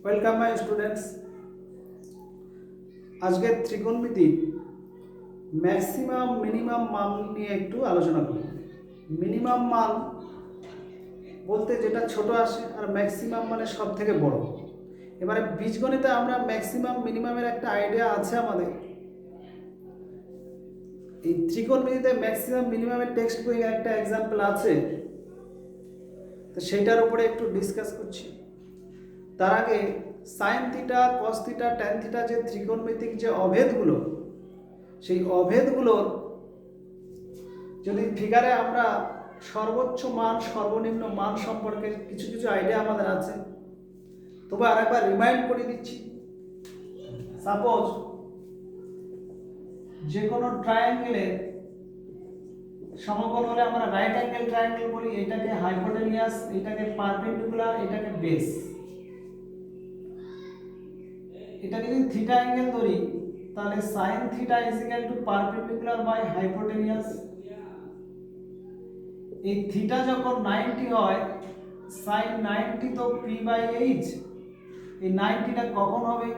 Welcome my students. আজকে ত্রিকোণমিতি maximum minimum মান নিয়ে একটু আলোচনা করব। মিনিমাম মান বলতে যেটা ছোট আসে, আর ম্যাক্সিমাম মানে সব থেকে বড়। এবারে বীজগণিতে আমরা ম্যাক্সিমাম মিনিমামের একটা আইডিয়া আছে আমাদের। এই ত্রিকোণমিতিতে ম্যাক্সিমাম মিনিমামের টেক্সট বইয়ে একটা এক্সাম্পল আছে, তো সেইটার উপরে একটু ডিসকাস করছি। তার আগে sine theta, cos theta, tan theta যে ত্রিকোণমিতিক যে অভেদগুলো, সেই অভেদগুলোর যদি ফিগারে আমরা সর্বোচ্চ মান সর্বনিম্ন মান সম্পর্কে কিছু কিছু আইডিয়া আমাদের আছে, তবে আরেকবার রিমাইন্ড করে দিচ্ছি। সাপোজ যে কোনো ট্রায়াঙ্গেলের সমকোণ হলে আমরা রাইট অ্যাঙ্গেল ট্রায়াঙ্গেল বলি, এটাকে হাইপোটেনিয়াস, এটাকে পারপেন্ডিকুলার, এটাকে বেস। এটা যদি থিটা অ্যাঙ্গেল ধরি তাহলে sin theta is equal to perpendicular by hypotenuse. এই থিটা যখন 90 হয়, sin 90 তো p বাই h। এই 90টা কখন হবে?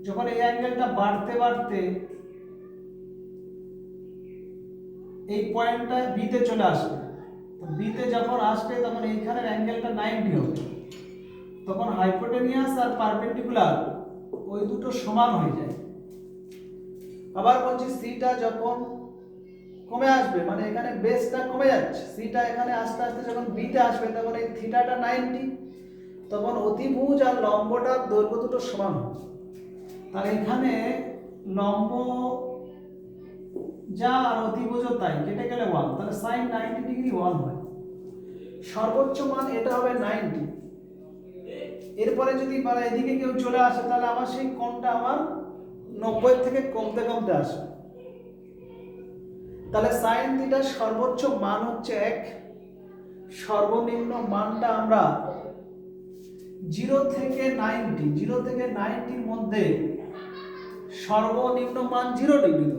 যখন এই অ্যাঙ্গেলটা বাড়তে বাড়তে এই পয়েন্টটা b তে চলে আসবে। তো b তে যখন আসবে তখন এইখানের অ্যাঙ্গেলটা 90 হবে। তখন হাইপোটেনিয়াস আর পারপেন্ডিকুলার ওই দুটো সমান হয়ে যায়। আবার বলছি সিটা যখন কমে আসবে, মানে এখানে বেসটা কমে যাচ্ছে, সিটা এখানে আস্তে আস্তে যখন বিতে আসবে তখন এই থিটাটা 90, তখন অতিভুজ আর লম্বটার দৈর্ঘ্য দুটো সমান হবে। তাহলে এখানে লম্ব যা আর অতিভুজও তাই, কেটে গেলে 1, তাহলে sin 90 ডিগ্রি 1 হয়। সর্বোচ্চ মান এটা হবে 90। এরপরে যদি মানে এদিকে কেউ চলে আসে তাহলে আবার সেই কোণটা আমার 90 থেকে কমতে কমতে আসে। তাহলে sin থিটার সর্বোচ্চ মান হচ্ছে 1, সর্বনিম্ন মানটা আমরা 0 থেকে 90, 0 থেকে 90 মধ্যে সর্বনিম্ন মান 0 ডিগ্রি।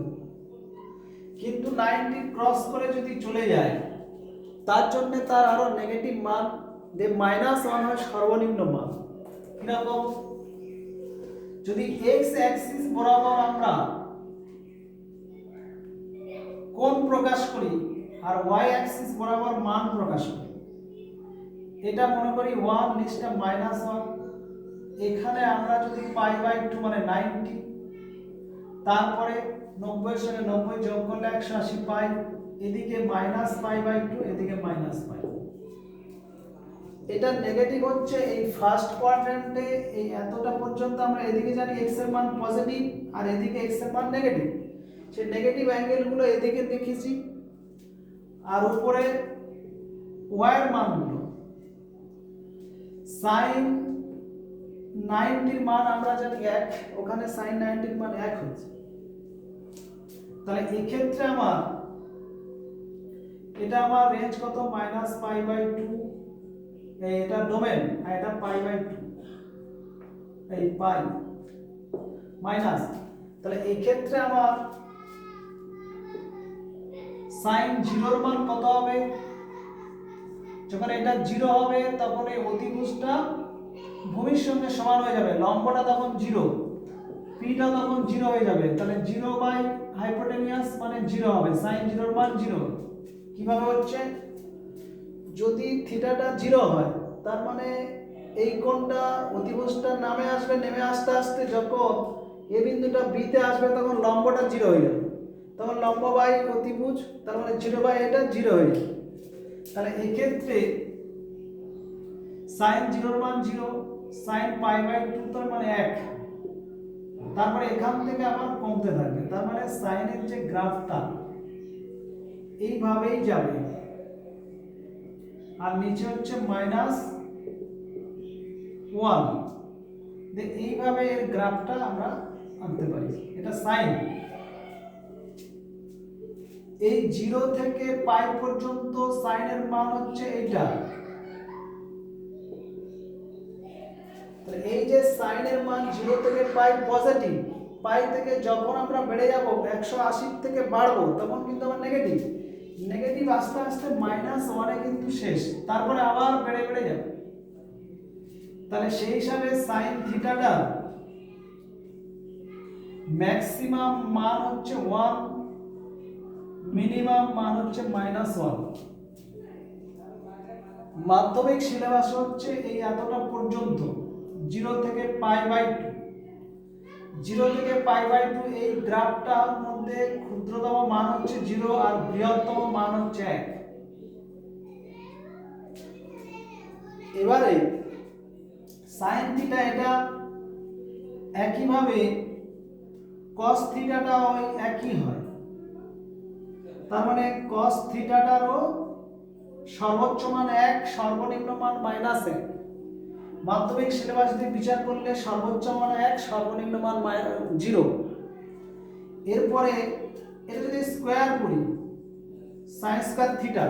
কিন্তু 90 ক্রস করে যদি চলে যায় তার জন্য তার আরো নেগেটিভ মান দিয়ে -1 হয় সর্বনিম্ন মান। কিরকম? যদি x অ্যাক্সিস বরাবর আমরা কোণ প্রকাশ করি আর y অ্যাক্সিস বরাবর মান প্রকাশ করি, এটা মনে করি 1, নিচটা -1। এখানে আমরা যদি π/2 মানে 90, তারপরে 90 এর সঙ্গে 90 যোগ করলে 180 পাই, এদিকে -π/2, এদিকে -π। এটা নেগেটিভ হচ্ছে এই ফার্স্ট কোয়াড্র্যান্টে। এই এতটা পর্যন্ত আমরা এদিকে জানি x এর মান পজিটিভ আর এদিকে x এর মান নেগেটিভ। সেই নেগেটিভ অ্যাঙ্গেলগুলো এদিকে দেখেছি, আর উপরে y এর মানগুলো sin 90 এর মান আমরা জানি 1, ওখানে sin 90 এর মান 1 হচ্ছে। তাহলে এই ক্ষেত্রে আমার এটা আমার রেঞ্জ কত? -π/2, এটা ডোমেন, আর এটা π/2, এই পাই মাইনাস। তাহলে এই ক্ষেত্রে আমার sin 0 এর মান কত হবে? যখন এটা 0 হবে তখন এই অতিভুজটা ভূমির সঙ্গে সমান হয়ে যাবে, লম্বটা তখন 0, পিটা তখন 0 হয়ে যাবে। তাহলে 0 বাই হাইপোটেনিয়াস মানে 0 হবে, sin 0 এর মান 0। কিভাবে হচ্ছে? যদি থিটাটা 0 হয় তার মানে এই কোণটা অতিভুজটার নামে আসবে, নেমে আস্তে আস্তে যখন এই বিন্দুটা বি তে আসবে তখন লম্বটা 0 হয়ে যাবে, তখন লম্ব বাই অতিভুজ, তার মানে 0 বাই এটা 0 হয়ে যাবে। তাহলে এই ক্ষেত্রে sin 0 এর মান 0, sin π/2 তার মানে 1। তারপরে এখান থেকে আবার কমতে থাকবে, তার মানে sin এর যে গ্রাফটা এইভাবেই যাবে, আর নিচে হচ্ছে -1। এইভাবে এর গ্রাফটা আমরা আনতে পারি। এটা সাইন। এই 0 থেকে π পর্যন্ত সাইনের মান হচ্ছে এইটা। তাহলে এই যে সাইনের মান 0 থেকে π পজিটিভ, π থেকে যখন আমরা বেড়ে যাব 180 থেকে বাড়বো তখন কিন্তু আবার নেগেটিভ, নেগেটিভ আস্তে আস্তে -1 এ কিন্তু শেষ, তারপরে আবার বেড়ে বেড়ে যাবে। তাহলে সেই হিসাবে সাইন থিটাটা ম্যাক্সিমাম মান হচ্ছে 1, মিনিমাম মান হচ্ছে -1। মাধ্যমিক সিলেবাস হচ্ছে এই এতটা পর্যন্ত, 0 থেকে π/2। 0 থেকে π/2 এই গ্রাফটার মধ্যে ক্ষুদ্রতম মান হচ্ছে 0 আর বৃহত্তম মান হচ্ছে 1। এবারে সাইন থিটা এটা একইভাবে cos থিটাটা ওই একই হয়। তার মানে cos থিটাটারও সর্বোচ্চ মান 1, সর্বনিম্ন মান -1। মাধ্যমিক সিলেবাস দিয়ে বিচার করলে সর্বোচ্চ মান 1, সর্বনিম্ন মান 0। এরপরে এটা যদি স্কয়ার করি sin square theta,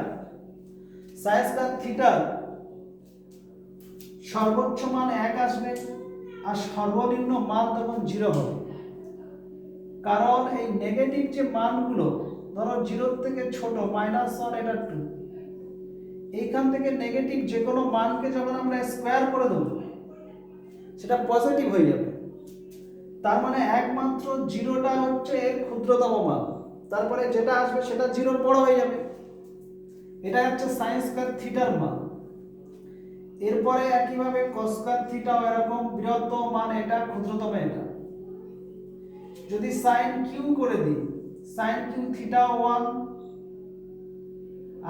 sin square theta সর্বোচ্চ মান 1 আসবে আর সর্বনিম্ন মান তখন 0 হবে। কারণ এই নেগেটিভ যে মানগুলো, ধরো 0 থেকে ছোট -1 এটা 2, এইখান থেকে নেগেটিভ যে কোনো মানকে যখন আমরা স্কয়ার করে দেব সেটা পজিটিভ হয়ে যাবে। তার মানে একমাত্র 0টা হচ্ছে এর ক্ষুদ্রতম মান, তারপরে যেটা আসবে সেটা 0 বড় হয়ে যাবে। এটা হচ্ছে sin স্কয়ার থিটার মান। এরপরে একইভাবে cos স্কয়ার থিটাও এরকম বৃহত্তম মান এটা, ক্ষুদ্রতম এটা। যদি sin কিউ করে দিই, sin কিউ থিটা 1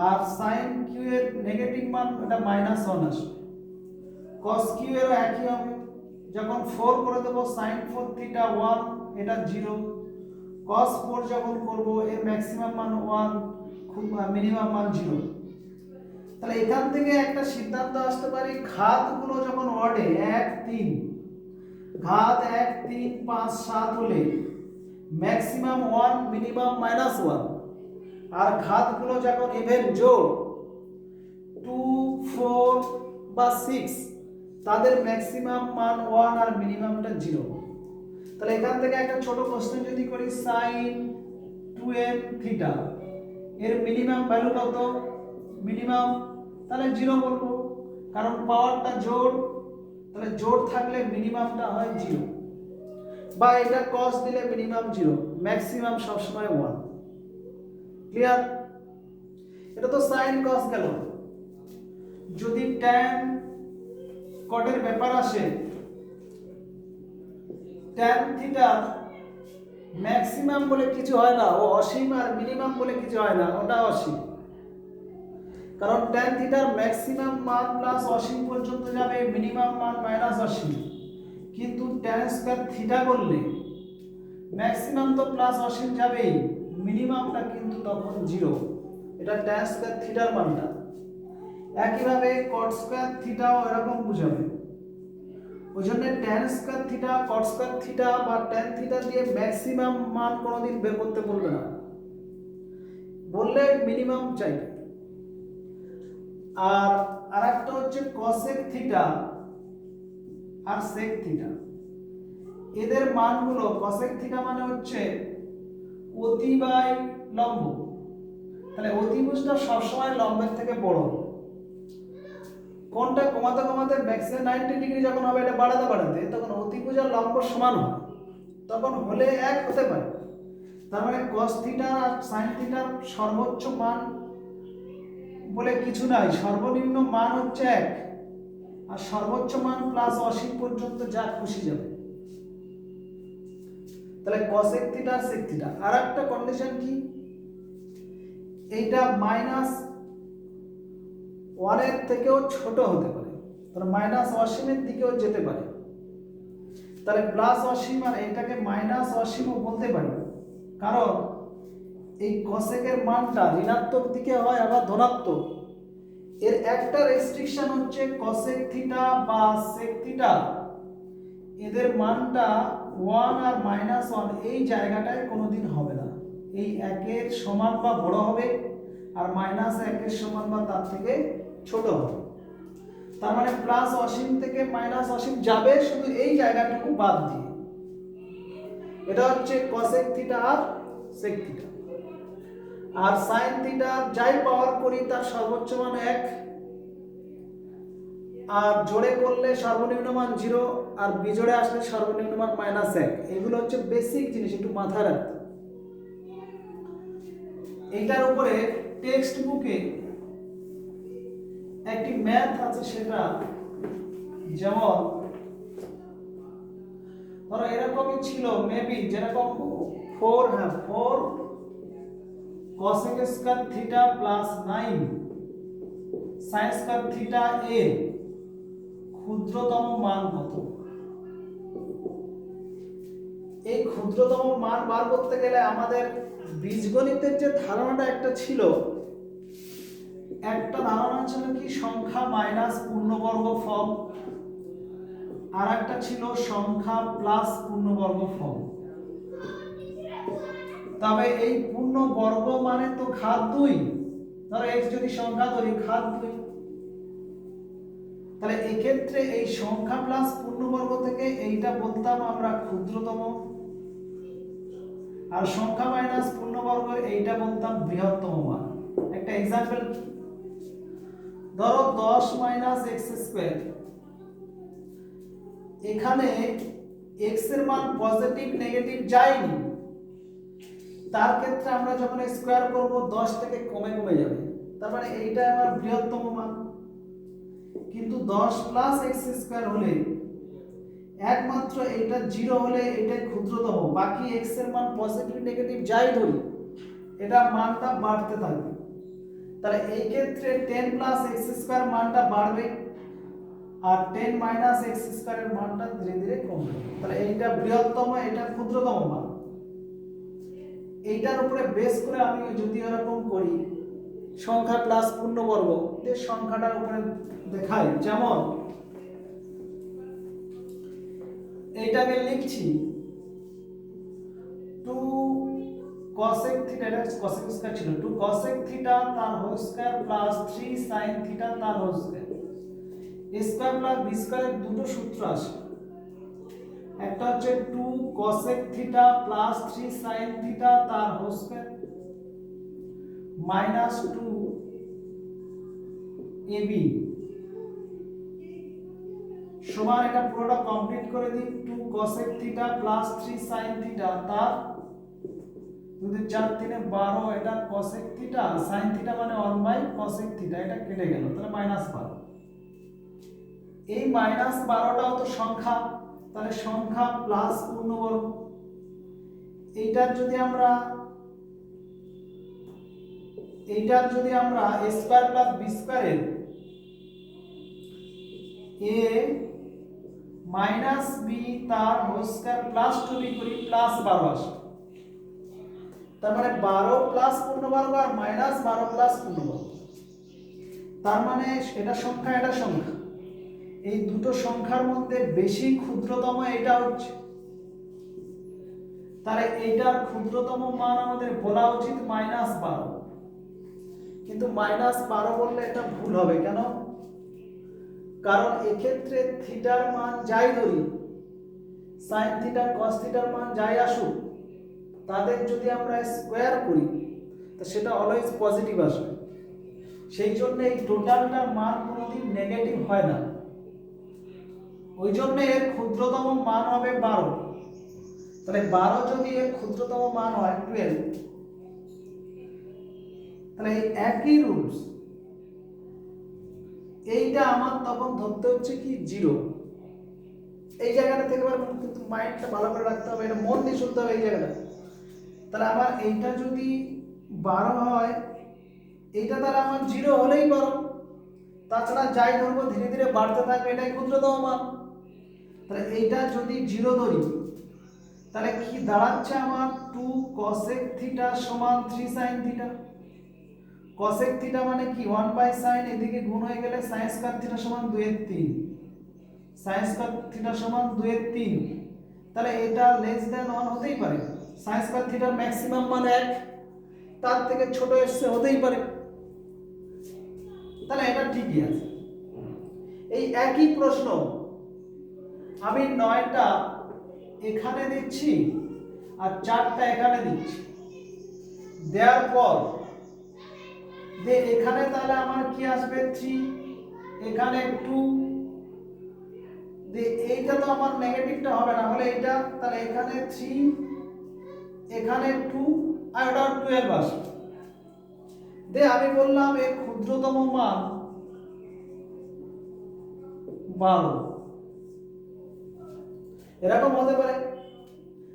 আর sin কিউ এর নেগেটিভ মান এটা -1 আসবে। cos কিউ এর একই হবে, যখন 4 করে দেব sin 4 থিটা 1 এটা 0, cos 4 যখন করব এর ম্যাক্সিমাম মান 1, খুব মিনিমাম মান 0। তাহলে এখান থেকে একটা সিদ্ধান্ত আসতে পারি, ঘাতগুলো যখন অডে 1, 3, ঘাত 1, 3, 5, 7 হলে ম্যাক্সিমাম 1, মিনিমাম -1। আর ঘাতগুলো যখন ইভেন জোড় 2, 4 বা 6 তাদের ম্যাক্সিমাম মান 1 আর মিনিমামটা 0। তাহলে এখান থেকে একটা ছোট কোশ্চেন যদি করি, sin 2n থিটা এর মিনিমাম ভ্যালু কত? মিনিমাম তাহলে 0 বলবো, কারণ পাওয়ারটা জোড়, তাহলে জোড় থাকলে মিনিমামটা হয় 0। বা এটা cos দিলে মিনিমাম 0, ম্যাক্সিমাম সবসময় 1। ক্লিয়ার? এটা তো sin cos গেল। যদি tan cot এর ব্যাপার আসে, tan থিটা ম্যাক্সিমাম বলে কিছু হয় না, ও অসীম, আর মিনিমাম বলে কিছু হয় না, ওটা অসীম। কারণ tan থিটার ম্যাক্সিমাম মান প্লাস অসীম পর্যন্ত যাবে, মিনিমাম মান -অসীম। কিন্তু tan স্কয়ার থিটা করলে ম্যাক্সিমাম তো প্লাস অসীম যাবেই, মিনিমামটা কিন্তু তখন 0। এটা tan স্কয়ার থিটার মানটা। একইভাবে cot স্কয়ার থিটাও এরকম বুঝাবে। ওই জন্য tan square theta, cot square theta বা tan থিটা দিয়ে ম্যাক্সিমাম মান কোনোদিন বের করতে বলবে না, বললে মিনিমাম চাইবে। আর আরেকটা হচ্ছে cosec থিটা আর sec থিটা, এদের মানগুলো cosec থিটা মানে হচ্ছে অতি বাই লম্ব। তাহলে অতিভুজটা সবসময় লম্বের থেকে বড়, কোনটা কমাতে কমাতে ম্যাক্সিমাম 90 ডিগ্রি যখন হবে এটা বাড়াতে বাড়াতে তখন অতিভুজ আর লম্ব সমান হয়, তখন হলে 1 হতে পারে। তার মানে cos থিটা আর sin থিটার সর্বোচ্চ মান বলে কিছু নাই, সর্বনিম্ন মান হচ্ছে 1 আর সর্বোচ্চ মান প্লাস অসীম পর্যন্ত যা খুশি যাবে। তাহলে cosec থিটা আর sec থিটা। আর একটা কন্ডিশন কি, এইটা -1 এর থেকেও ছোট হতে পারে, তাহলে অসীমের দিকেও যেতে পারে। তাহলে প্লাস অসীম আর এটাকে অসীমও বলতে পারি, কারণ এই cosec এর মানটা ঋণাত্মক দিকে হয় আবার ধনাত্মক। এর একটা রেস্ট্রিকশন হচ্ছে cosec থিটা বা sec থিটা এদের মানটা 1 আর -1 এই জায়গাটায় কোনোদিন হবে না, এই 1 এর সমান বা বড় হবে আর -1 এর সমান বা তার থেকে ছোট হবে। তার মানে প্লাস অসীম থেকে অসীম যাবে শুধু এই জায়গাটুকু বাদ দিয়ে। এটা হচ্ছে cosec থিটা আর sec থিটা। আর sin থিটা যাই পাওয়ার করি তার সর্বোচ্চ মান 1, আর জোড়ে করলে সর্বনিম্ন মান 0 আর বিজোড়ে আসলে সর্বনিম্ন মান -1। এগুলো হচ্ছে বেসিক জিনিস, একটু মাথায় রাখতে। এইটার উপরে টেক্সট বুকে একটি ম্যাথ আছে, সেটা যেমন ধরো এরকমই ছিল মেবি, যেরকম 4 cosec square theta plus 9 sin square theta এর ক্ষুদ্রতম মান কত। এই ক্ষুদ্রতম মান বার করতে গেলে আমাদের বীজগণিতের যে ধারণাটা একটা ছিল, একটা ধারণা ছিল কি সংখ্যা মাইনাস পূর্ণবর্গ ফর্ম, আর একটা ছিল সংখ্যা প্লাস পূর্ণবর্গ ফর্ম। তবে এই পূর্ণবর্গ মানে তো ঘাত 2, ধরো x যদি সংখ্যা ধরি ঘাত 2, তাহলে এই ক্ষেত্রে এই সংখ্যা প্লাস পূর্ণবর্গ থেকে এইটা বলতাম আমরা ক্ষুদ্রতম, আর সংখ্যা মাইনাস পূর্ণবর্গ এইটা বলতাম বৃহত্তম মান। একটা एग्जांपल ধরো 10 - x², এখানে x এর মান পজিটিভ নেগেটিভ যায়নি, তার ক্ষেত্রে আমরা যখন স্কয়ার করব 10 থেকে কমে কমে যাবে, তার মানে এইটা আমার বৃহত্তম মান। কিন্তু 10 + x² হলে একমাত্র এটা 0 হলে এটা ক্ষুদ্রতম, বাকি x এর মান পজিটিভ নেগেটিভ যাই ধরি এটা মানটা বাড়তে থাকবে। তাহলে এই ক্ষেত্রে 10 + x² মানটা বাড়বে, আর 10 - x² এর মানটা ধীরে ধীরে কমবে। তাহলে এইটা বৃহত্তম, এটা ক্ষুদ্রতম মান। এইটার উপরে বেস করে আমি যদি এরকম করি সংখ্যা প্লাস পূর্ণবর্গ, যে সংখ্যাটার উপরে দেখাই, যেমন এইটাকে লিখছি 2 cosec থিটা, এটা cosec স্কয়ার ছিল, 2 cosec থিটা তার whole square plus 3 sin theta তার whole square. a square plus b স্কয়ারের দুটো সূত্র আছে, একটা হচ্ছে 2 cosec theta plus 3 sin theta তার হোল স্কয়ার মাইনাস 2 ab সমান, এটা পুরোটা কমপ্লিট করে দিই, 2 cosec theta plus 3 sin theta তার 2 4 3 12, এটা cosec থিটা sin থিটা মানে 1/cosec থিটা, এটা কেটে গেল, তাহলে -12। এই -12টাও তো সংখ্যা, তাহলে সংখ্যা প্লাস পূর্ণবর্গ। এইটার যদি আমরা a square plus b স্কয়ারের a minus b তার হোল স্কয়ার প্লাস 2b করি, প্লাস 12 আসে। তার মানে 12 প্লাস পূর্ণবর্গ আর -12 প্লাস পূর্ণবর্গ, তার মানে এটা সংখ্যা এটা সংখ্যা, এই দুটো সংখ্যার মধ্যে বেশি ক্ষুদ্রতম এটা হচ্ছে। তাহলে এইটার ক্ষুদ্রতম মান আমাদের বলা উচিত -12, কিন্তু -12 বললে এটা ভুল হবে। কেন? কারণ এক্ষেত্রে থিটার মান যাই ধরি, sin থিটা cos থিটার মান যাই আসুক, তাদের যদি আমরা স্কয়ার করি তো সেটা অলওয়েজ পজিটিভ আসবে। সেই জন্য এই টোটালটার মান কোনোদিন নেগেটিভ হয় না, ওই জন্য এর ক্ষুদ্রতম মান হবে 12। তাহলে 12 যদি এর ক্ষুদ্রতম মান হয় 12, তাহলে এই একই রুলস, এইটা আমার তখন ধরতে হচ্ছে কি 0। এই জায়গাটা থেকে কিন্তু মাইন্ডটা ভালো করে রাখতে হবে, এটা মন দিয়ে শুনতে হবে এই জায়গাটা। তাহলে আমার এইটা যদি 12 হয়, এইটা তাহলে আমার 0 হলেই 12, তাছাড়া যাই ধরবো ধীরে ধীরে বাড়তে থাকবে, এটাই ক্ষুদ্রতম মান। তাহলে এইটা যদি 0 ধরি, তাহলে কি দাঁড়াচ্ছে আমার 2 cosec থিটা সমান 3 sin থিটা। cosec থিটা মানে কি 1/sin, এদিকে গুণ হয়ে গেলে sin স্কয়ার থিটা সমান 2/3, sin স্কয়ার থিটা সমান 2/3। তাহলে এটা লেস দ্যান 1 হতেই পারে, sin স্কয়ার থিটার ম্যাক্সিমাম মান 1, তার থেকে ছোট এসে হতেই পারে, তাহলে এটা ঠিকই আছে। এই একই প্রশ্ন আমি 9টা এখানে দিচ্ছি আর 4টা এখানে দিচ্ছি, দেওয়ার পর যে এখানে তাহলে আমার কি আসবে 3, এখানে 2, এইটা তো আমার নেগেটিভটা হবে না, হলে এইটা, তাহলে এখানে 3, এখানে 2, আর ওটা 12 আসবে। আমি বললাম এর ক্ষুদ্রতম মান 12, এরকম হতে পারে,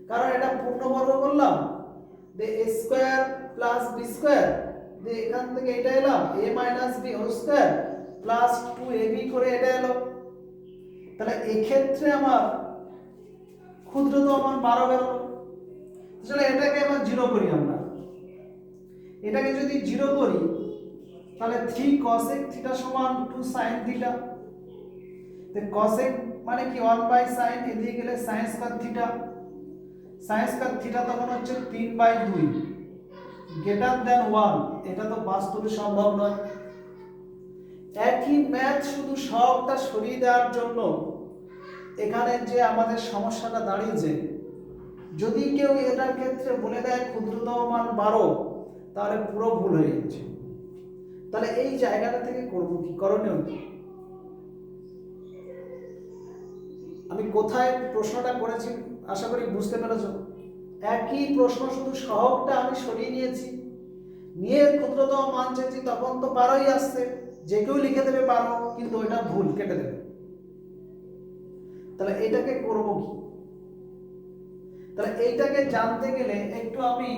কারণ এটা পূর্ণবর্গ করলাম, a square plus b square, এখান থেকে এটা এলাম a minus b whole square plus 2ab করে এটা এলো। তাহলে এক্ষেত্রে আমার ক্ষুদ্রতম মান 12 বেরোলো। তাহলে এটাকে আবার 0 করি আমরা, এটাকে যদি 0 করি তাহলে 3 cosec থিটা সমান 2 sin থিটা। তো cosec মানে কি 1 বাই sin, এদিকে গেলে sin square theta, sin square theta তখন হচ্ছে 3/2 গ্রেটার দ্যান 1। এটা তো বাস্তবে সম্ভব নয়। একই ম্যাথ শুধু সবটা সরিয়ে দেওয়ার জন্য এখানে যে আমাদের সমস্যাটা দাঁড়িয়েছে, যদি কেউ এটার ক্ষেত্রে বলে দেয় ক্ষুদ্রতম মান 12, তাহলে পুরো ভুল হয়ে যাচ্ছে। তাহলে এই জায়গাটা থেকে করব কি, করণীয় কি? আমি কোথায় প্রশ্নটা করেছি আশা করি বুঝতে পেরেছো। একই প্রশ্ন, শুধু সহগটা আমি সরিয়ে নিয়েছি, নিয়ে ক্ষুদ্রতম মান চেয়েছি, তখন তো 12ই আসছে, যে কেউ লিখে দেবে 12, কিন্তু ওইটা ভুল, কেটে দেবে। তাহলে এটাকে করব কি? তাহলে এইটাকে জানতে গেলে একটু আমি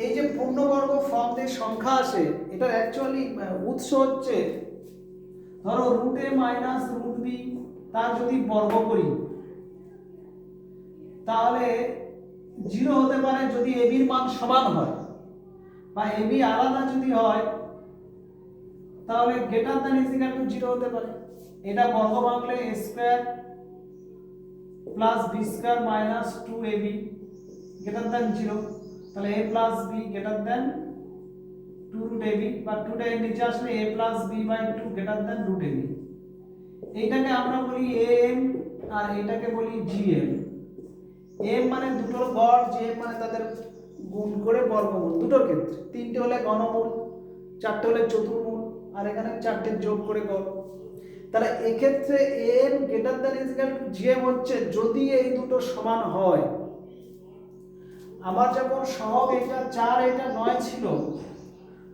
এই যে পূর্ণবর্গ ফর্ম দিয়ে সংখ্যা আসে, এটার অ্যাকচুয়ালি উৎস হচ্ছে, ধরো √a মাইনাস √b, তার যদি বর্গ করি তাহলে 0 হতে পারে যদি ab এর মান সমান হয়, বা ab আলাদা যদি হয় তাহলে greater than is equal to 0 হতে পারে। এটা বর্গ ভাঙলে a square plus b square minus 2ab greater than 0, তাহলে a plus b greater than 2√ab, বা 2টা এর নিচে আসলে a plus b by 2 greater than √ab। এইটাকে আমরা বলি am আর এটাকে বলি gm। m মানে দুটোর গড়, gm মানে তাদের গুণ করে বর্গমূল, দুটোর ক্ষেত্রে 3টে হলে ঘনমূল, 4টে হলে চতুর্মূল, আর এখানে 4টে যোগ করে গড়। তাহলে এক্ষেত্রে m greater than is equal two gm হচ্ছে যদি এই দুটো সমান হয়। আমার যখন সহগ এটা 4 এটা 9 ছিল,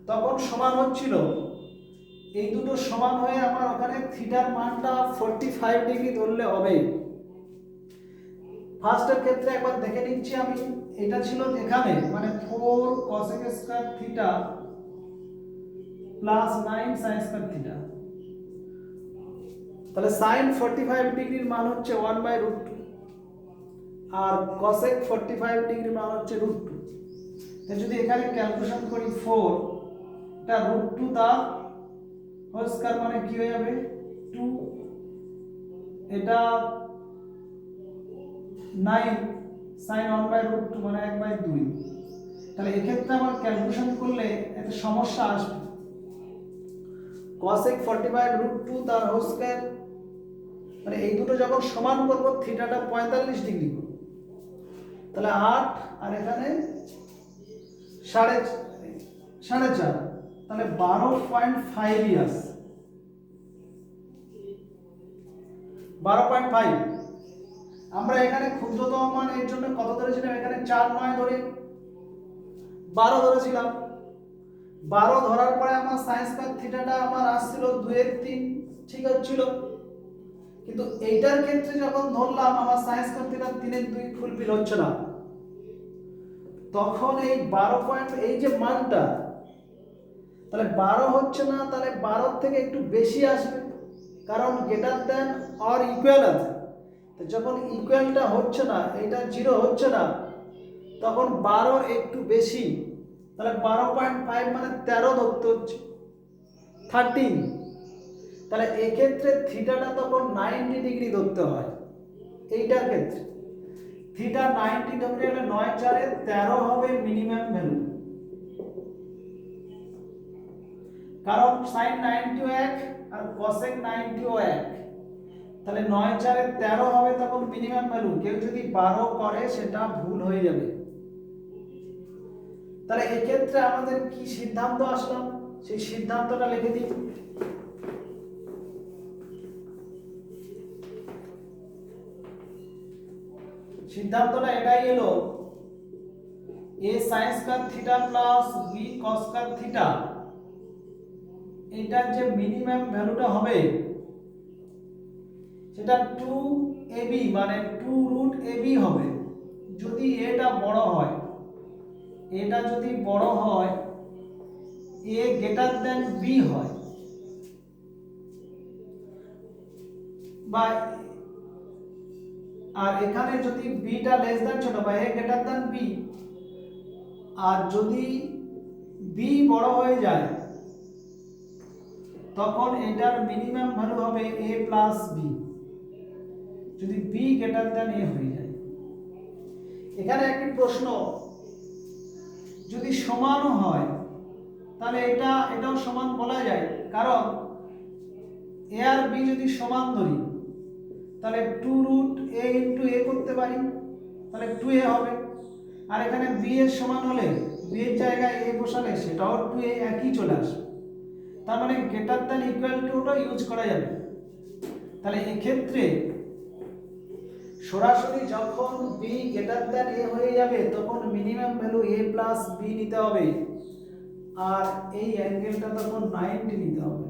তখন সমান হচ্ছিল, এই দুটো সমান হয়ে আমার ওখানে থিটার মানটা 45 ডিগ্রি ধরলে হবে। ফার্স্টের ক্ষেত্রে একবার দেখে নিচ্ছি আমি, এটা ছিল এখানে মানে 4 cosec square theta plus 9 sin square theta, তাহলে sin 45 ডিগ্রির মান হচ্ছে 1/√2, আর cosec 45 ডিগ্রির মান হচ্ছে √2। তাই যদি এখানে ক্যালকুলেশন করি 4, এটা √2 দা হোল স্কয়ার মানে কি হয়ে যাবে 2, এটা 9 sin 1/√2 মানে 1/2। তাহলে এক্ষেত্রে আমার ক্যালকুলেশন করলে একটা সমস্যা আসবে। cosec 45√2 তার হোল স্কয়ার, মানে এই দুটো যখন সমান করব থিটাটা 45 ডিগ্রি করব, তাহলে 8 আর এখানে 4.5, তাহলে 12.5 ইয়ার্স, 12.5। আমরা এখানে ক্ষুদ্রতম মান এর জন্য কত ধরেছিলাম, এখানে 4 9 ধরে 12 ধরেছিলাম। 12 ধরার পরে আমার sin স্কয়ার থিটাটা আমার আসছিল 2/3, ঠিক হচ্ছিল, কিন্তু এইটার ক্ষেত্রে যখন ধরলাম আমার sin স্কয়ার থিটা 3/2 ফুলফিল হচ্ছে না, তখন এই 12 এই যে মানটা, তাহলে 12 হচ্ছে না, তাহলে 12 থেকে একটু বেশি আসবে, কারণ গ্রেটার দ্যান অর ইকুয়াল আছে। তো যখন ইকুয়ালটা হচ্ছে না, এটা 0 হচ্ছে না, তখন 12 একটু বেশি, তাহলে 12.5 মানে 13 ধরতে হচ্ছে, 13। তাহলে এক্ষেত্রে থিটাটা তখন 90 ডিগ্রি ধরতে হয়। এইটার ক্ষেত্রে থিটা 90 ধরতে গেলে 9 4 13 হবে মিনিমাম ভ্যালু, কারণ sin 90 এক আর cosec 90 এক, তাহলে 9 4 13 হবে তখন মিনিমাম ভ্যালু। কেউ যদি 12 করে সেটা ভুল হয়ে যাবে। তাহলে এই ক্ষেত্রে আমাদের কি সিদ্ধান্ত আসলাম, সেই সিদ্ধান্তটা লিখে দিই। সিদ্ধান্তটা এটাই এলো a sin square theta plus b cos square theta এটার যে মিনিমাম ভ্যালুটা হবে সেটা 2ab মানে 2 রুট ab হবে যদি এটা বড় হয়, এটা যদি বড় হয় a গ্রেটার দ্যান b হয় বা আর এখানে যদি b টা লেস দ্যান ছোট বা a গ্রেটার দ্যান b আর যদি b বড় হয়ে যায় তখন এটার মিনিমাম ভ্যালু হবে a প্লাস b যদি b গ্রেটার দ্যান a হয়ে যায়। এখানে একটি প্রশ্ন, যদি সমানও হয় তাহলে এটাও সমান বলা যায়, কারণ a আর b যদি সমান ধরি তাহলে 2 রুট a ইনটু a করতে পারি, তাহলে 2a হবে। আর এখানে b এর সমান হলে b এর জায়গায় a বসালে সেটাও 2a একই চলে আসবে, তার মানে গ্রেটার দ্যান ইকুয়াল টু টা ইউজ করা যাবে। তাহলে এই ক্ষেত্রে সরাসরি যখন b গ্রেটার দ্যান a হয়ে যাবে তখন minimum value a plus b নিতে হবে আর এই অ্যাঙ্গেলটা তখন 90 নিতে হবে।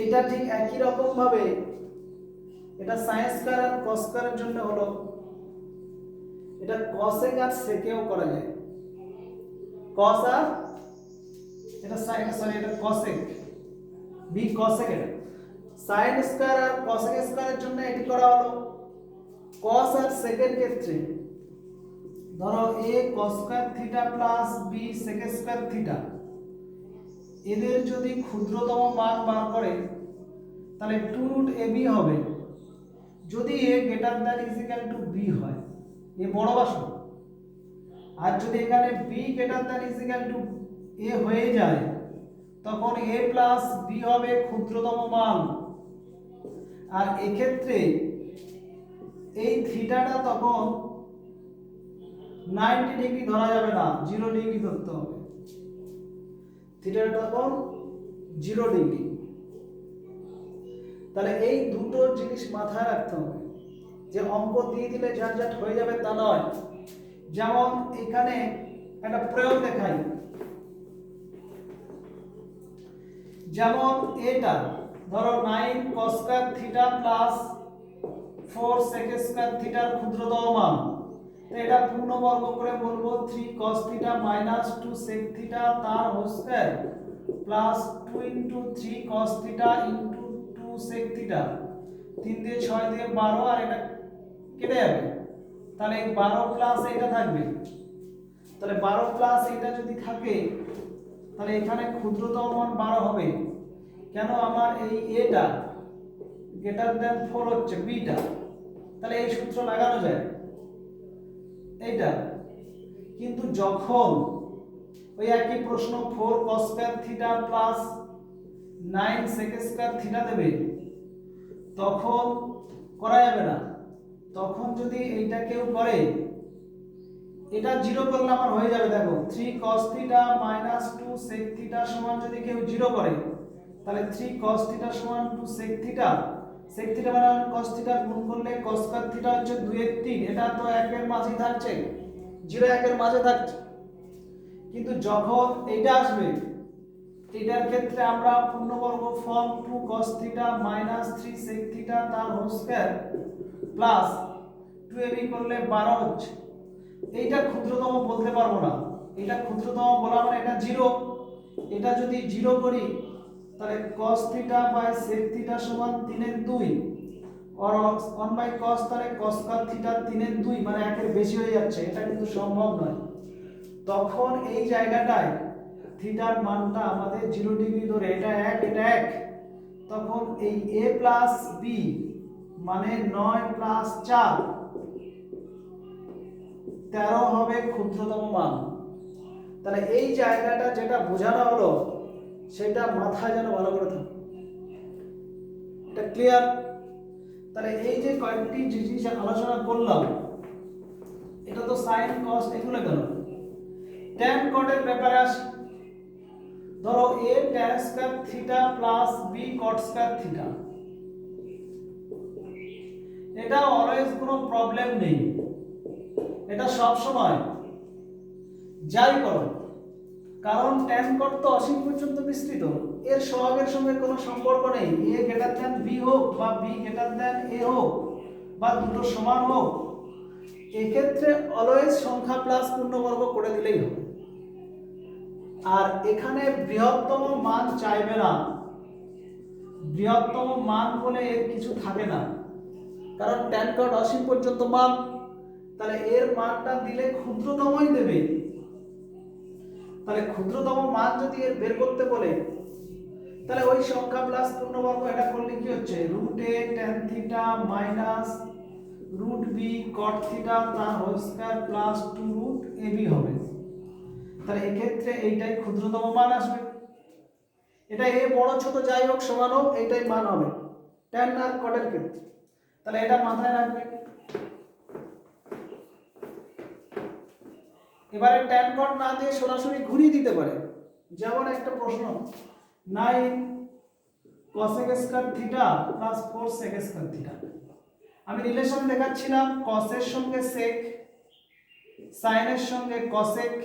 এটা ঠিক একই রকম ভাবে এটা sin স্কয়ার আর cos স্কয়ারের জন্য হলো, এটা cosec আর সেকেও করা যায়। cos আর এটা sin এটা cosec b cosec এটা sin স্কয়ার আর cosec স্কয়ারের জন্য এটি করা হলো। cos আর sec এর ক্ষেত্রে ধরো a cos square theta plus b sec square theta এদের যদি ক্ষুদ্রতম মান বার করে তাহলে 2 রুট ab হবে যদি a greater than is equal two b হয়, a বড় বা ছোট। আর যদি এখানে b greater than is equal two a হয়ে যায় তখন a প্লাস b হবে ক্ষুদ্রতম মান। আর এক্ষেত্রে এই থিটাটা তখন 90 ডিগ্রি ধরা যাবে না, 0 ডিগ্রি ধরতে হবে। থিটাটা তখন 0 ডিগ্রি। তাহলে এই দুটো জিনিস মাথায় রাখতে হবে যে অঙ্ক দিয়ে দিলে ঝাটঝাট হয়ে যাবে তা নয়। যেমন এখানে একটা প্রয়োগ দেখাই, যেমন এটা ধরো 9 cos square theta plus 4 sec square থিটার ক্ষুদ্রতম মান, তো এটা পূর্ণবর্গ করে বলবো 3 cos theta minus 2 sec theta তার whole square plus 2 into 3 cos theta into 2 sec theta, 3 দিয়ে 6 দিয়ে 12 আর এটা কেটে যাবে, তাহলে 12 প্লাস এটা থাকবে। তাহলে 12 প্লাস এটা যদি থাকে তাহলে এখানে ক্ষুদ্রতম মান 12 হবে। কেন? আমার এই এটা গ্রেটার দ্যান 4 হচ্ছে বিটা, তাহলে এই সূত্র লাগানো যায় এইটা। কিন্তু যখন ওই একই প্রশ্ন 4 cos square theta plus 9 sec square theta দেবে তখন করা যাবে না। তখন যদি এইটা কেউ করে, এটা 0 করলে আমার হয়ে যাবে, দেখো 3 cos theta minus 2 sec theta সমান যদি কেউ 0 করে তাহলে 3 cos থিটা সমান 2 sec থিটা, sec থিটা মানে cos থিটা গুণ করলে cos স্কয়ার থিটা হচ্ছে 2 এর 3, এটা তো 1 এর মাঝেই থাকছে, 0 1 এর মাঝে থাকছে। কিন্তু যখন এইটা আসবে এটার ক্ষেত্রে আমরা পূর্ণবর্গ form 2 cos theta minus 3 sec theta তার হোল স্কয়ার প্লাস 2ab করলে 12 হচ্ছে। এইটা ক্ষুদ্রতম বলতে পারবো না, এটা ক্ষুদ্রতম বলা মানে এটা 0। এটা যদি 0 করি তাহলে cos theta by sec theta সমান 3 এর 2 আর 1 বাই cos তাহলে cos স্কয়ার থিটা 3 এর 2 মানে 1 এর বেশি হয়ে যাচ্ছে, এটা কিন্তু সম্ভব নয়। তখন এই জায়গাটায় থিটার মানটা আমাদের 0 ডিগ্রি ধরে এটা 1 এটা 1, তখন এই a প্লাস b মানে 9 প্লাস 4 13 হবে ক্ষুদ্রতম মান। তাহলে এই জায়গাটা যেটা বোঝানো হলো সেটা মাথায় যেন ভালো করে থাকে, এটা ক্লিয়ার? তাহলে এই যে কয়েকটি জিনিস আলোচনা করলাম এটা তো সাইন কস এগুলো গেল। tan cot এর ব্যাপারে আসি। ধরো a tan square theta plus b cot square theta, এটা অলওয়েজ কোনো প্রবলেম নেই, এটা সব সময় যাই করো, কারণ ট্যান কট তো অসীম পর্যন্ত বিস্তৃত, এর সহগের সঙ্গে কোনো সম্পর্ক নেই। এ গ্রেটার দ্যান বি হোক বা বি গ্রেটার দ্যান এ হোক বা দুটো সমান হোক, এক্ষেত্রে অলওয়েজ সংখ্যা প্লাস পূর্ণবর্গ করে দিলেই হবে। আর এখানে বৃহত্তম মান চাইবে না, বৃহত্তম মান বলে এর কিছু থাকে না, কারণ ট্যান কট অসীম পর্যন্ত মান, তাহলে এর মানটা দিলে ক্ষুদ্রতমই দেবে। তাহলে ক্ষুদ্রতম মান যদি এর বের করতে বলে, তাহলে ওই সংখ্যা প্লাস পূর্ণবর্গ এটা করলে কি হচ্ছে, root a tan theta minus root b cot theta তার whole square plus 2 root a b হবে। তাহলে এক্ষেত্রে এইটাই ক্ষুদ্রতম মান আসবে, এটা এ বড় ছোট যাই হোক সমান হোক এইটাই মান হবে ট্যান আর কটের ক্ষেত্রে। তাহলে এটা মাথায় রাখবে। এবারে ট্যান কট না দিয়ে সরাসরি ঘুরিয়ে দিতে পারে, যেমন একটা প্রশ্ন 9 cosec square theta plus 4 sec square theta. আমি রিলেশন দেখাচ্ছিলাম cos এর সঙ্গে sec, sin এর সঙ্গে cosec,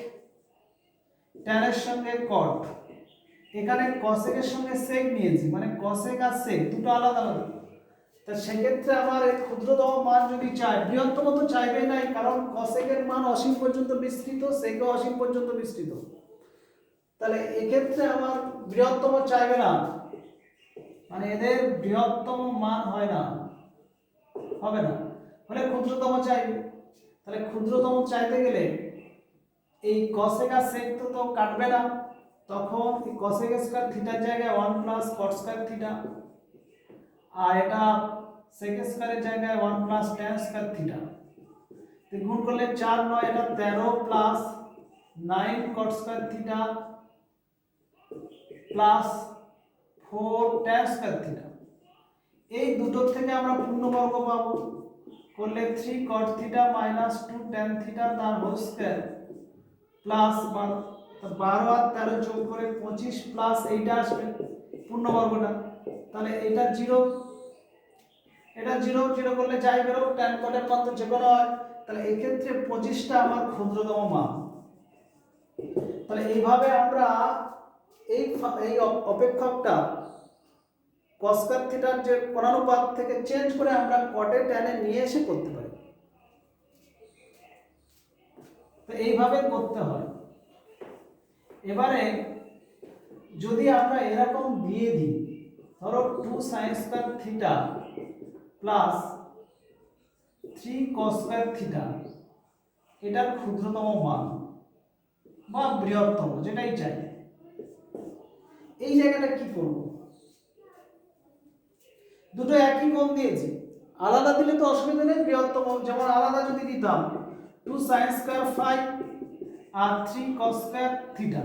tan এর সঙ্গে cot। এখানে cosec এর সঙ্গে sec নিয়েছি, মানে cosec আর sec দুটো আলাদা আলাদা। তা সেক্ষেত্রে আমার এই ক্ষুদ্রতম মান যদি চাই, বৃহত্তম তো চাইবেই নাই, কারণ cosec এর মান অসীম পর্যন্ত বিস্তৃত, sec ও অসীম পর্যন্ত বিস্তৃত। তাহলে এক্ষেত্রে আমার বৃহত্তম চাইবে না, মানে এদের বৃহত্তম মান হয় না, হবে না, হলে ক্ষুদ্রতম চাইবে। তাহলে ক্ষুদ্রতম চাইতে গেলে এই cosec আর sec তো কাটবে না, তখন এই cosec স্কয়ার থিটার জায়গায় 1 প্লাস cot স্কয়ার থিটা, আর এটা sec স্কয়ারের জায়গায় 1 প্লাস tan স্কয়ার থিটা। গুণ করলে 4 9 এটা 13 plus 9 cot square theta plus 4 tan square theta. এই দুটোর থেকে আমরা পূর্ণবর্গ পাবো, করলে 3 cot theta minus 2 tan theta তার হোল স্কয়ার প্লাস 12 আর 13 যোগ করে 25 প্লাস এইটা আসবে পূর্ণবর্গটা। তাহলে এটা 0, এটা 0 0 করলে যাই বেরো tan কটের মান তো যে কোনো হয়। তাহলে এই ক্ষেত্রে 25টা আমার ক্ষুদ্রতম মান। তাহলে এইভাবে আমরা এই অপেক্ষকটা cos স্কয়ার থিটার যে কোণানুপাত থেকে চেঞ্জ করে আমরা কটে ট্যানে নিয়ে এসে করতে পারি। তো এইভাবে করতে হয়। এবারে যদি আমরা এরকম দিয়ে দিই, ধরো 2 sin square theta plus 3 cos square theta, এটার ক্ষুদ্রতম মান বা বৃহত্তম যেটাই চাই, এই জায়গাটা কি করব, দুটো একই কোণ দিয়েছি, আলাদা দিলে তো অসুবিধা নেই, বৃহত্তম যেমন আলাদা যদি দিতাম 2 sin স্কয়ার ফাই আর 3 cos স্কয়ার থিটা,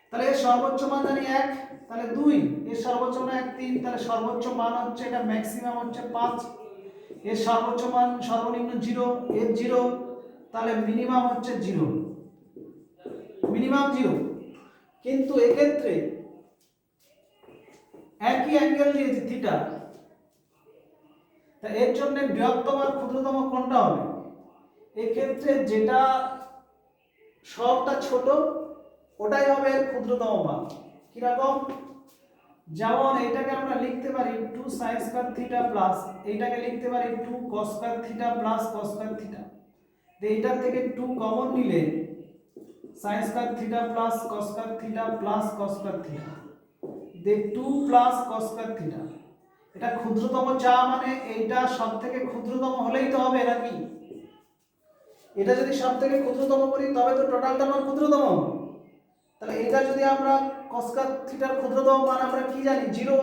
তাহলে এর সর্বোচ্চ মান জানি 1, তাহলে 2, এর সর্বোচ্চ মান 1 3, তাহলে সর্বোচ্চ মান হচ্ছে, এটা ম্যাক্সিমাম হচ্ছে 5, এর সর্বোচ্চ মান সর্বনিম্ন 0, এর 0, তাহলে মিনিমাম হচ্ছে 0, মিনিমাম 0। কিন্তু এক্ষেত্রে একই অ্যাঙ্গেল দিয়েছি থিটা, তা এর জন্য বৃহত্তম আর ক্ষুদ্রতম কোনটা হবে, এক্ষেত্রে যেটা সবটা ছোট ওটাই হবে এর ক্ষুদ্রতম মান। কিরকম, যেমন এটাকে আমরা লিখতে পারি 2 sin স্কয়ার থিটা প্লাস এইটাকে লিখতে পারি 2 cos square theta plus cos square theta. এইটার থেকে 2 কমন নিলে sin square theta plus cos square theta plus cos square theta, 2 plus cos square theta. এটা ক্ষুদ্রতম চা মানে এইটা সবথেকে ক্ষুদ্রতম হলেই তো হবে নাকি, এটা যদি সবথেকে ক্ষুদ্রতম করি তবে তো টোটালটা মান ক্ষুদ্রতম হবে। তাহলে এটা যদি আমরা cos স্কয়ার থিটার ক্ষুদ্রতম মান আমরা কি জানি 0,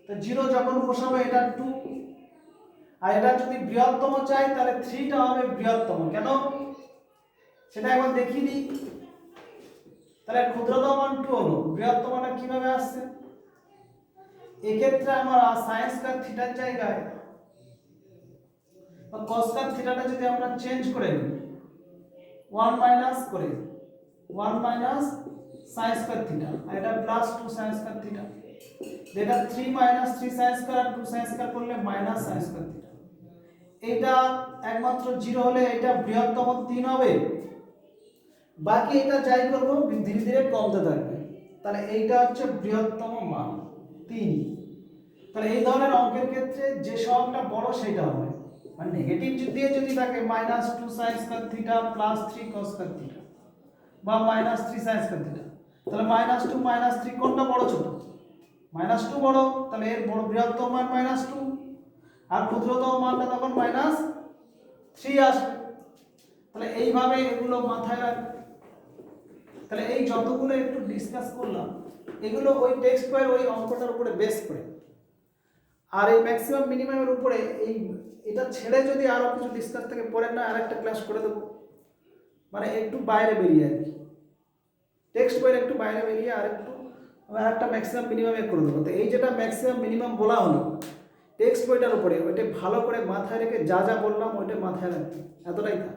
তো 0 যখন বসাবো এটা 2, আর এটা যদি বৃহত্তম চাই তাহলে 3 টা হবে বৃহত্তম। কেন সেটা একবার দেখিয়ে দিই। তাহলে ক্ষুদ্রতম মান 2 হলো, বৃহত্তমটা কিভাবে আসছে, এক্ষেত্রে আমরা sin স্কয়ার থিটার জায়গায় বা cos স্কয়ার থিটাটা যদি আমরা চেঞ্জ করে নিই 1 মাইনাস করে 1 মাইনাস sin স্কয়ার থিটা, আর এটা প্লাস 2 sin স্কয়ার থিটা, এটা 3 মাইনাস 3 sin স্কয়ার আর 2 sin স্কয়ার করলে মাইনাস sin স্কয়ার থিটা। এইটা একমাত্র 0 হলে এটা বৃহত্তম 3 হবে, বাকি এটা যাই করব ধীরে ধীরে কমতে থাকবে। তাহলে এইটা হচ্ছে বৃহত্তম মান 3। তাহলে এই ধরনের অঙ্কের ক্ষেত্রে যে সংখ্যাটা বড় সেটা হবে, মানে নেগেটিভ দিয়ে যদি থাকে -2 sin square theta +3 cos square theta বা -3 sin স্কয়ার থিটা, তাহলে -2 -3 কোনটা বড় ছোট? -2 বড়, তাহলে এর বড় বৃহত্তম মান -2 আর ক্ষুদ্রতম মানটা তখন -3 আসবে। তাহলে এইভাবে এগুলো মাথায় রাখবে। তাহলে এই যতগুলো একটু ডিসকাস করলাম এগুলো ওই টেক্সট বইয়ের ওই অঙ্কটার উপরে বেস করে, আর এই ম্যাক্সিমাম মিনিমামের উপরে এই এটা ছেড়ে যদি আরো কিছু ডিসকাস থেকে পড়েন না আরেকটা ক্লাস করে দেবো, মানে একটু বাইরে বেরিয়ে আর কি, টেক্সট বইয়ের একটু বাইরে বেরিয়ে আর একটা ম্যাক্সিমাম মিনিমাম করে দেবো। তো এই যেটা ম্যাক্সিমাম মিনিমাম বলা হলো টেক্সট বইটার উপরে, ওইটা ভালো করে মাথায় রেখে যা যা বললাম ওইটা মাথায় রাখবে, এতটাই থাক।